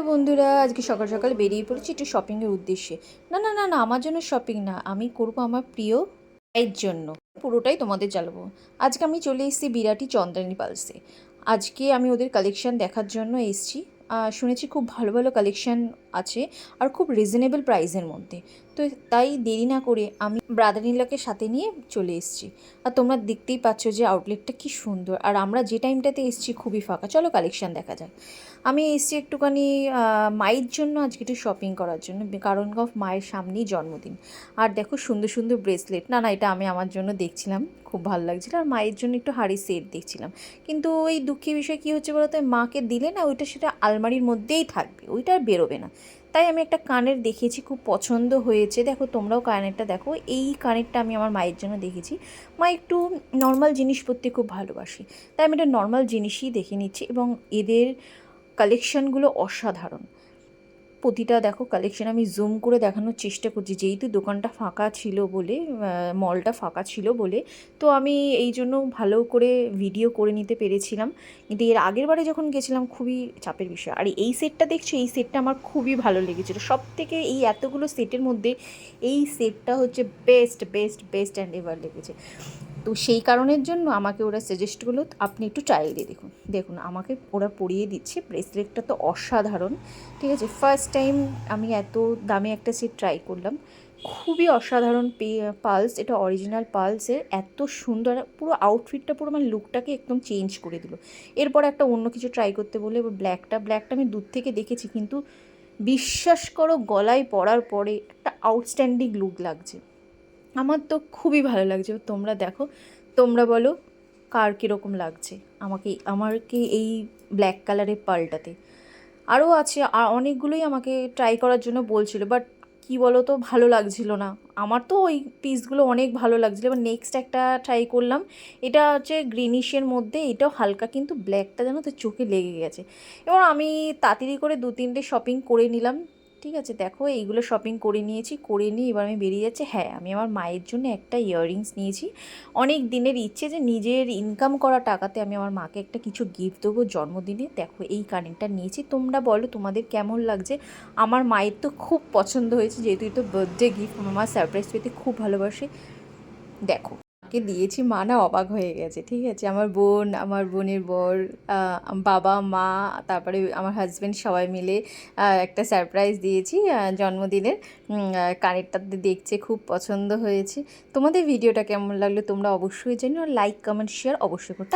তো বন্ধুরা, আজকে সকাল সকাল বেরিয়ে পড়েছি একটু শপিংয়ের উদ্দেশ্যে। না না না না, আমার জন্য শপিং না, আমি করব আমার প্রিয় ভাইয়ের জন্য। পুরোটাই তোমাদের জানাবো। আজকে আমি চলে এসেছি বিরাটি চন্দ্রানী পালসে। আজকে আমি ওদের কালেকশান দেখার জন্য এসেছি। শুনেছি খুব ভালো ভালো কালেকশান আছে আর খুব রিজনেবল প্রাইসের মধ্যে। তো তাই দেরি না করে আমি ব্রাদার ইন লকে সাথে নিয়ে চলে এসেছি। আর তোমরা দেখতেই পাচ্ছ যে আউটলেটটা কি সুন্দর, আর আমরা যে টাইমটাতে এসেছি খুবই ফাঁকা। চলো কালেকশান দেখা যাক। আমি এসেছি একটুখানি মায়ের জন্য আজকে একটু শপিং করার জন্য, কারণ অফ মায়ের সামনেই জন্মদিন। আর দেখো সুন্দর সুন্দর ব্রেসলেট, না না এটা আমি আমার জন্য দেখছিলাম, খুব ভালো লাগছিলো। আর মায়ের জন্য একটু হাড়ি সেট দেখছিলাম। কিন্তু ওই দুঃখের বিষয় কী হচ্ছে বলো তো, মাকে দিলে না ওইটা সেটা আলমারির মধ্যেই থাকবে, ওইটা আর বেরোবে না। তাই আমি একটা কানের দেখেছি, খুব পছন্দ হয়েছে। দেখো তোমরাও কানেরটা দেখো, এই কানেরটা আমি আমার মায়ের জন্য দেখেছি। মা একটু নর্মাল জিনিস পরতে খুব ভালোবাসি, তাই আমি একটা নর্মাল জিনিসই দেখে নিচ্ছি। এবং এদের কালেকশানগুলো অসাধারণ। প্রতিটা দেখো কালেকশান আমি জুম করে দেখানোর চেষ্টা করছি, যেহেতু দোকানটা ফাঁকা ছিল বলে, মলটা ফাঁকা ছিল বলে, তো আমি এই জন্য ভালো করে ভিডিও করে নিতে পেরেছিলাম। কিন্তু এর আগের বারে যখন গেছিলাম খুবই চাপের বিষয়। আর এই সেটটা দেখছো, এই সেটটা আমার খুবই ভালো লেগেছিলো। সব থেকে এই এতগুলো সেটের মধ্যে এই সেটটা হচ্ছে best best best and ever লেগেছে। তো সেই কারণের জন্য আমাকে ওরা সাজেস্ট করলো আপনি একটু ট্রায়াল দিয়ে দেখুন। দেখুন আমাকে ওরা পরিয়ে দিচ্ছে, ব্রেসলেটটা তো অসাধারণ। ঠিক আছে, ফার্স্ট টাইম আমি এত দামে একটা সেট ট্রাই করলাম, খুবই অসাধারণ। পালস, এটা অরিজিনাল পালসের, এত সুন্দর পুরো আউটফিটটা, পুরো মানে লুকটাকে একদম চেঞ্জ করে দিল। এরপর একটা অন্য কিছু ট্রাই করতে বলে ব্ল্যাকটা আমি দূর থেকে দেখেছি, কিন্তু বিশ্বাস করো গলায় পরার পরে একটা আউটস্ট্যান্ডিং লুক লাগছে। আমার তো খুবই ভালো লাগছে। তোমরা দেখো, তোমরা বলো কার কীরকম লাগছে আমাকে এই ব্ল্যাক কালারের পালটাতে। আরও আছে, আর অনেকগুলোই আমাকে ট্রাই করার জন্য বলছিল, বাট কী বলো তো, ভালো লাগছিল না। আমার তো ওই পিসগুলো অনেক ভালো লাগছিলো। এবার নেক্সট একটা ট্রাই করলাম, এটা হচ্ছে গ্রিনিশের মধ্যে, এটাও হালকা, কিন্তু ব্ল্যাকটা যেন তো চোখে লেগে গেছে। এবার আমি তাড়াতাড়ি করে 2-3টে শপিং করে নিলাম। ঠিক আছে, দেখো এইগুলো শপিং করে নিয়েছি, করে নিয়ে এবার আমি বেরিয়ে যাচ্ছি। হ্যাঁ, আমি আমার মায়ের জন্য একটা ইয়াররিংস নিয়েছি। অনেক দিনের ইচ্ছে যে নিজের ইনকাম করা টাকাতে আমি আমার মাকে একটা কিছু গিফট দেবো জন্মদিনে। দেখো এই কানেরটা নিয়েছি, তোমরা বলো তোমাদের কেমন লাগছে। আমার মায়ের তো খুব পছন্দ হয়েছে, যেহেতু এটা বার্থডে গিফট, আমার মা সারপ্রাইজ পেতে খুব ভালোবাসে। দেখো মাকে দিয়েছি, মা না অবাক হয়ে গেছে। ঠিক আছে, আমার বোন, আমার বোনের বর, বাবা মা, তারপরে আমার হাজব্যান্ড সবাই মিলে একটা সারপ্রাইজ দিয়েছি জন্মদিনের। কানেরটাতে দেখছে খুব পছন্দ হয়েছে। তোমাদের ভিডিওটা কেমন লাগলো তোমরা অবশ্যই জানিও, লাইক কমেন্ট শেয়ার অবশ্যই করো।